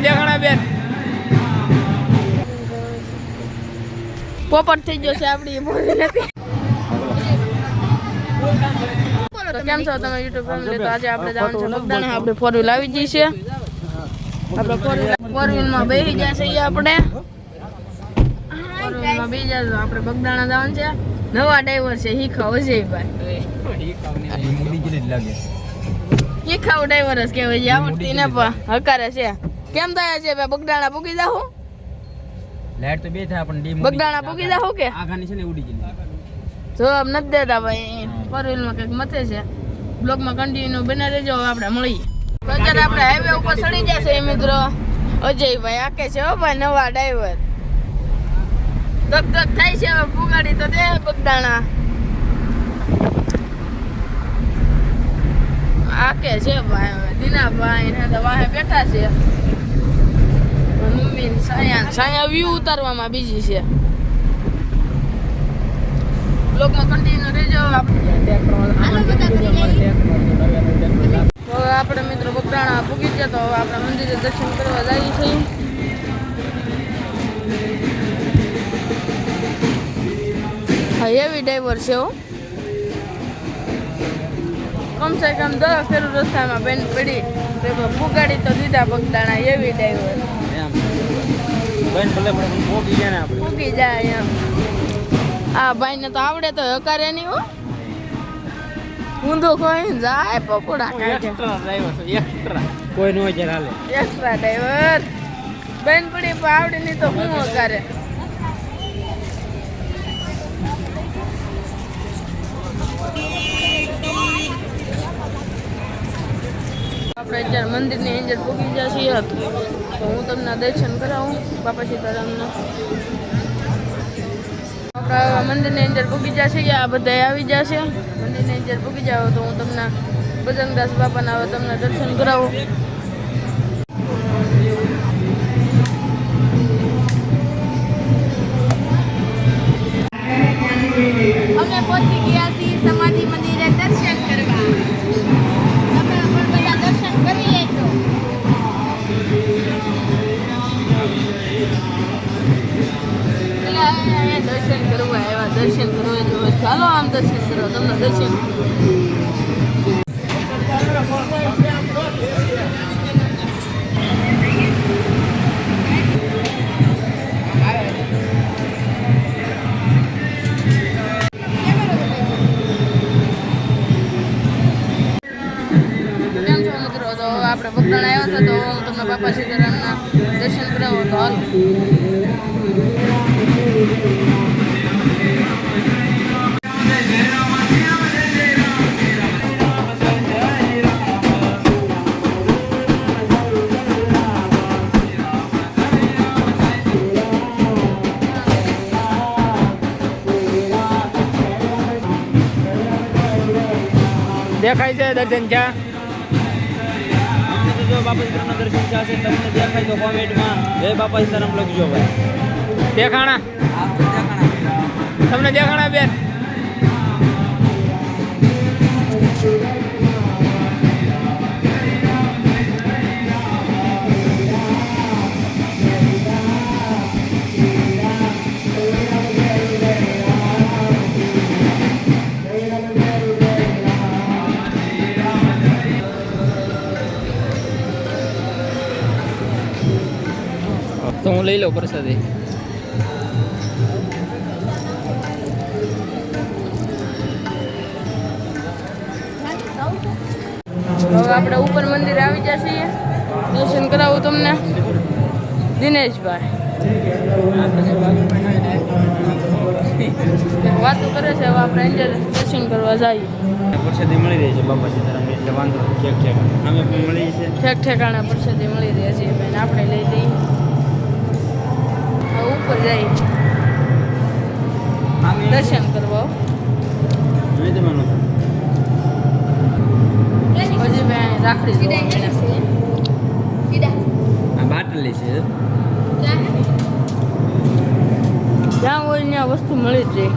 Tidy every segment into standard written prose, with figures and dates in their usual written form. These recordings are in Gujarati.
દેખાણા બેન પોપટ થઈ ગયો છે આપડી બોલી નથી. તો કેમ છો તમે યુટ્યુબ ફેમિલી? તો આજે આપણે જવાનું છે બગદાણા. આપણે ફોર વ્હીલ આવી ગઈ છે. આપણે ફોર વ્હીલ માં બેસી જશે આપણે. ફોર વ્હીલ માં બેસી જશે આપણે બગદાણા જવાનું છે. નવા ડ્રાઈવર છે હીખા અજયભાઈ. હીખા ડ્રાઈવર જ કહેવાય છે. આવડતી ને પણ હકારે છે. કેમ થાય છે ભાઈ બગદાણા પૂગી જાવ? લાઈટ તો બે થાય પણ ડીમ બગદાણા પૂગી જાવ કે આગાની છે ને ઉડી ગઈ. જવાબ નથી દેતા ભાઈ. ફોર વ્હીલ માં કઈક મથે છે. બ્લોગ માં કન્ટિન્યુ બના રહેજો. આપણે મળીએ. અત્યારે આપણે હાઈવે ઉપર ચડી જશે મિત્રો. અજયભાઈ આકે છે હો ભાઈ નવા ડ્રાઈવર. ધક ધક થાય છે હવે પુગાડી તો દે બગદાણા. આકે છે ભાઈ હવે દીનાભાઈ ને તો વાહે બેઠા છે. મમ્મી સાયા વ્યૂ ઉતારવામાં બીજી છે. બ્લોગમાં કન્ટિન્યુ રહેજો. તો આપણે મિત્રો બગદાણા પૂગી ગયા. તો હવે આપણે મંદિરે દર્શન કરવા જઈએ છીએ. હા એવી ડ્રાઈવર છે હો. કમસે કમ 10 ફેરું રસ્તામાં બેન પડી પુગાડી તો દીધા બગદાણા. એવી ડ્રાઈવર પૂગી જાય એમ. આ ભાઈ ને તો આવડે તો હકારે નહીં હો. ઊંધો કોઈ જાય પકોડા કોઈ નો જરા હાલે એક્સ્ટ્રા ડ્રાઈવર બેન પડી પણ આવડે નહીં તો હું હકારે. આપણે અત્યારે મંદિરની અંદર પૂગી ગયા છીએ. તો હું તમને દર્શન કરાવું બાપા સીતારામના. આપણે મંદિરની અંદર પૂગી ગયા છીએ. આ બધા આવી જશે. મંદિરની અંદર પૂગી જાવ તો હું તમને બજરંગદાસ બાપાના હવે તમને દર્શન કરાવું. અમે પહોંચી ગયા છીએ સમાધિ મંદિરે દર્શન કરવા. તમે પણ બધા દર્શન કરી લેજો. દર્શન કરવા આવ્યા. દર્શન કરવા જો ચાલો આમ દર્શન કરો. તમને દર્શન આપણે બગદાણા આવ્યા હતા. તો હું તમને બાપા સીતારામના દર્શન કરાવો. તો હાલ દેખાય છે દર્શન ક્યાં? જો બાપા સીતારામના દર્શન થશે તમને દેખાય તો કોમેન્ટમાં જય બાપા સીતારામ લખજો ભાઈ. દેખાણા તમને દેખાણા બેન? તો હું લઈ લઉં પ્રસાદી. હવે આપણે ઉપર મંદિરે આવી જશે. દર્શન કરાવું તમને. દિનેશભાઈ વાતો કરે છે. હવે આપણે અંદર દર્શન કરવા જઈએ. પ્રસાદી મળી રહી છે બાપા સીતારામ એટલે વાંધો ઠેક ઠેકાણે અમે પણ મળી છે. ઠેક ઠેકાણે પ્રસાદી મળી રહી છે બેન. આપણે લઈ લઈએ. ઉપર જઈ દર્શન કરવા. હજી મેં રાખડી બાટલી છે. જ્યાં હોય ત્યાં વસ્તુ મળી જ જાય.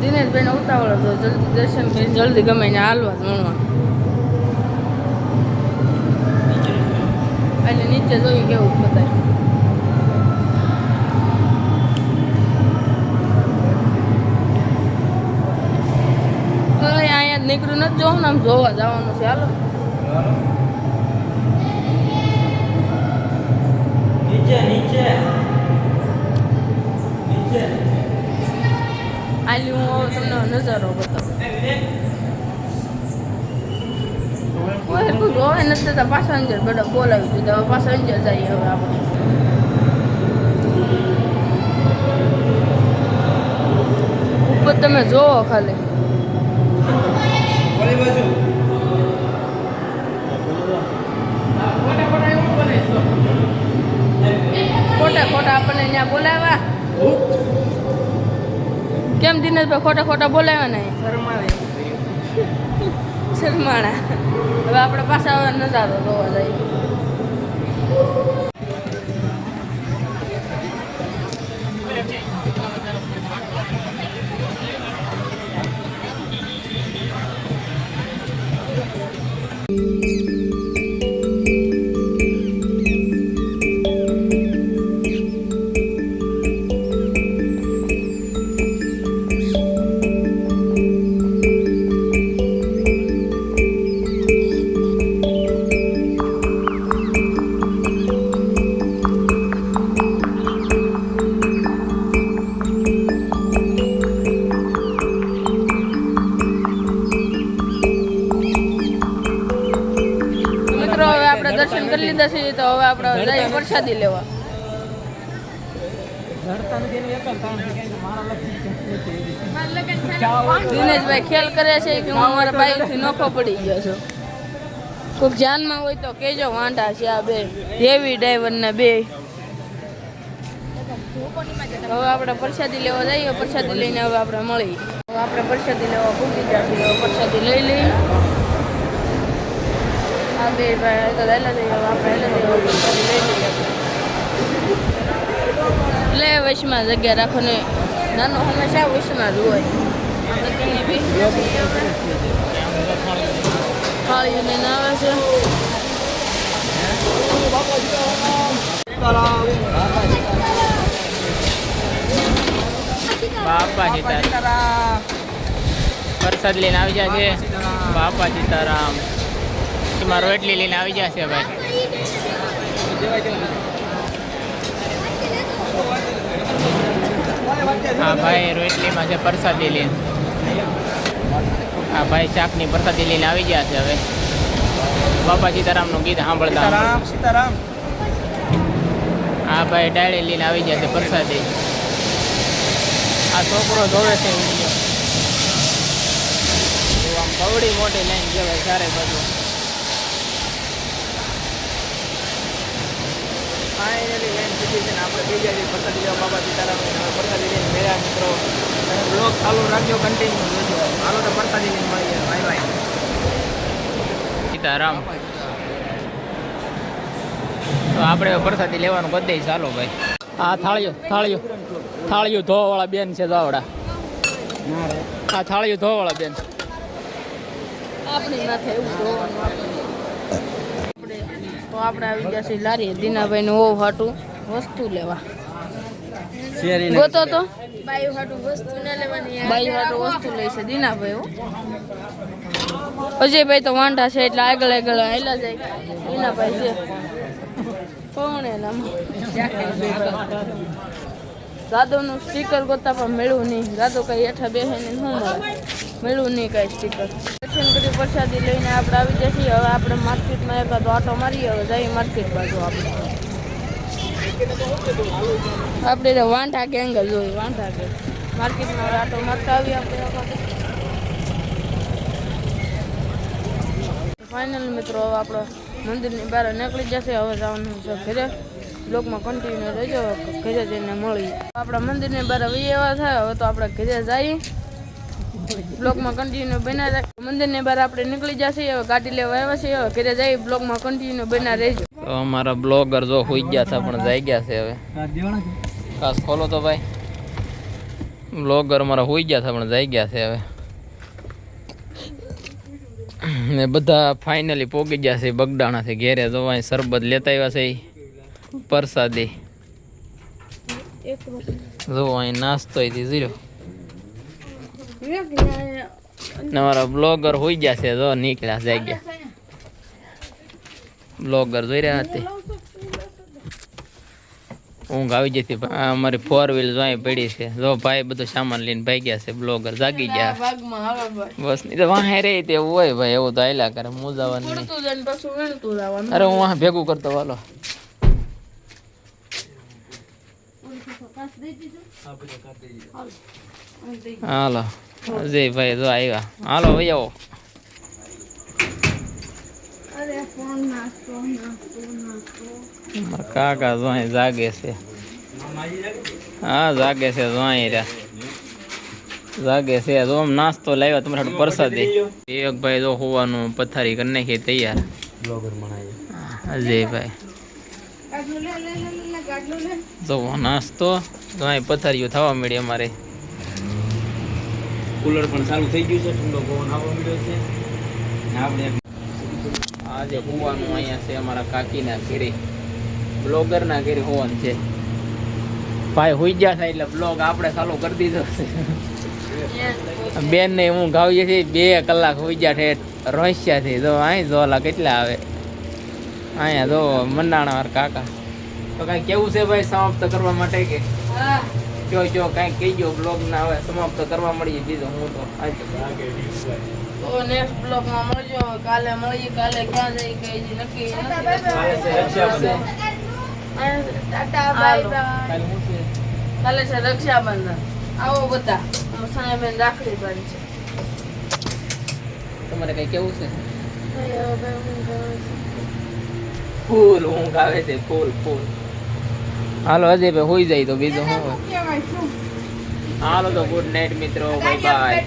દિનેશભાઈને ઉતાવળ હતો. જલ્દી દર્શન કરીને જલ્દી ગમે ત્યાં હાલવા જ મળવા. એટલે નીચે જોયું કેવું બતાય. અહીંયા નીકળ્યું નથી જોવું ને આમ જોવા જવાનું છે. હાલો નીચે નીચે નીચે આલી હું તમને નજારો બતાવું. કોઈ જોવે નથી થતા પાછા અંજર બધા બોલાવી દીધા. હવે પાછા અંજર જઈએ હવે આપણે. ઉપર તમે જોવો ખાલી ઓલી બાજુ ખોટા ખોટા આપણને ત્યાં બોલાવ્યા. કેમ દિનેશભાઈ ખોટા ખોટા બોલાવ્યા ને શરમાણા. હવે આપણે પાછા હવે નજારો જોવા જઈએ. દર્શન કરી લીધા છે તો હવે આપણે જઈએ પ્રસાદી લેવા. દિનેશભાઈ ખ્યાલ કરે છે કે હું મારા બાઈકથી નોખો પડી ગયો છું. કોઈક જાનમાં હોય તો કેજો. વાંઢા છે આ બે હેવી ડ્રાઈવર ને બે. હવે આપણે પ્રસાદી લેવા જઈએ. પ્રસાદી લઈને હવે આપણે મળી. હવે આપણે પ્રસાદી લેવા ભૂલી જશે. હવે પ્રસાદી લઈ લઈએ. આ બે ભાઈ તો હેલા જઈએ. હવે આપણે હેલા જઈએ પ્રસાદી લઈ લઈએ. એટલે વશમાં જગ્યા રાખો ને. નાનો હંમેશા વશમાં જ હોય. થાળી લઈને આવે છે. બાપા સીતારામ પ્રસાદ લઈને આવી જાય છે. બાપા સીતારામ તમારો રોટલી લઈને આવી જશે ભાઈ. હા ભાઈ રોટલીમાં છે પ્રસાદી લઈને. હા ભાઈ શાકની પ્રસાદી લઈને આવી ગયા છે. હવે બાપા સીતારામનું ગીત સાંભળતા. સીતારામ હા ભાઈ ડાળી લઈને આવી ગયા છે પ્રસાદી. આ છોકરો જોવે છે આમ કવડી મોટી લાઈન કહેવાય ચારે બાજુ. ફાઇનલી લાઈન સુધી છે ને આપણે બીજા જે પ્રસાદી લેવા બાબા સીતારામ પ્રસાદી લઈને મેળા મિત્રો બ્લોગ ચાલુ રાખજો કન્ટિન્યુ જોજો. હાલો તો પ્રસાદી લઈને મળી જાય. Bye bye Sitaram. તો આપણે પ્રસાદી લેવાનું કરી દઈએ. ચાલો ભાઈ. આ થાળીઓ ધોવાવાળા બેન છે. જાવડા આ થાળીઓ ધોવાવાળા બેન. આપણી માથે એવું જોવાનું આપણે. તો આપણે આવી જશે લારી દીનાભાઈ નું ઓવ હાટું વસ્તુ લેવા. ગોતો તો બાઈ હાટું વસ્તુ ન લેવાની. બાઈ હાટું વસ્તુ લઈ છે દીનાભાઈ. અજયભાઈ તો વાંઢા છે એટલે આગળ આગળ હેલા જાય. દીનાભાઈ છે કોણ દાદોનું સ્ટીકર ગોતા પણ મળ્યું નહીં. દાદો કઈ હેઠા બેસે ને શું મળે. મળ્યું નહીં કઈ સ્ટીકર. દર્શન કરી પ્રસાદી લઈને આપણે આવી જઈએ. હવે આપણે માર્કેટમાં એકાદો આટો મારીએ. હવે જઈએ માર્કેટ બાજુ. આપણે વાંઢા ગેંગ જ હોય. વાંઢા ગેંગ માર્કેટમાં હવે આટો મારતા આવીએ આપણે. ફાઇનલ મિત્રો હવે આપણે મંદિરની બહાર નીકળી જશે. હવે જવાનું છે ઘરે. બ્લોગમાં કન્ટિન્યુ રહેજો. ઘરે જઈને મળીએ. આપણા મંદિરની બહાર આવી એવા થાય. હવે તો આપણે ઘરે જઈએ. બ્લોગમાં કન્ટિન્યુ બના રહે. મંદિરની બહાર આપણે નીકળી જશે. હવે ગાડી લેવા આવ્યા છે. હવે ઘરે જઈએ. બ્લોગમાં કન્ટિન્યુ બના રહેજો. તો અમારા બ્લોગર જો હોઈ ગયા હતા પણ જઈ ગયા છે. હવે ખાસ ખોલો તો ભાઈ. બ્લોગર અમારા હોઈ ગયા હતા પણ જઈ ગયા છે. હવે ને બધા ફાઇનલી પોગી ગયા છે બગડાણાથી ઘેરે જોવા અહીં શરબત લેતા આવ્યા છે પરસાદી જો અહીં નાસ્તો જીરો તમારા બ્લોગર હોઈ ગયા છે જો નીકળ્યા જાય ગયા બ્લોગર જોઈ રહ્યા હતી ઊંઘ આવી જતી અમારી 4 વ્હીલ જો અહીં પડી છે જો ભાઈ બધો સામાન લઈને ભાઈ ગયા છે બ્લોગર જાગી ગયા ભાગમાં હવે ભાઈ બસ નહીં તો વાહે રે તેવું હોય ભાઈ એવું તો આયલા કરે મુજાવાનું નહીં ઉડતું જઈને પાછું વીણતું જવાનું અરે હું વાહ ભેગું કરતો વાલો હાલો અજયભાઈ જો આવ્યા હાલો ભાઈ આવો મારા કાકા જો અહીં જાગે છે હા જાગે છે જો અહીં રહ્યા જાગે છે જો આમ નાસ્તો લાવ્યા તમારે પ્રસાદી એક ભાઈ જો હોવાનું પથારી કરી નાખી તૈયાર અજયભાઈ જો નાસ્તો તો અહીં પથારીઓ થવા મળી અમારે કુલર પણ ચાલુ થઈ ગયું છે ઠંડો પવન આવવા મળ્યો છે ને આપણે આજે હોવાનું અહીંયા છે અમારા કાકીના ઘેરે બ્લોગરના ઘેરે હોવાનું છે ભાઈ હોઈ ગયા થાય એટલે બ્લોગ આપણે ચાલુ કરી દીધો છે બેન ને હું ગાવીએ છીએ 2 કલાક હોઈ ગયા ઠેઠ રહસ્યાથી જો અહીં જોલા કેટલા આવે અહીંયા જો મંડાણા મારા કાકા તો કાંઈ કેવું છે ભાઈ સમાપ્ત કરવા માટે કે જો કાંઈક કહી ગયો બ્લોગ ના હવે સમાપ્ત કરવા મળીએ બીજું હું તો તો નેક્સ્ટ બ્લોગમાં મળજો કાલે મળીએ કાલે ક્યાં જઈ કઈ જી નક્કી ટાટા બાય બાય કાલે છે રક્ષાબંધન આવો બધા સાહેબેન રાખડી બાંધી છે તમારે કઈ કેવું છે ફૂલ ઊંઘ આવે છે ફૂલ ફૂલ હાલો અજય ભાઈ હોઈ જાય તો બીજું શું હોય હાલો તો ગુડ નાઇટ મિત્રો બાય બાય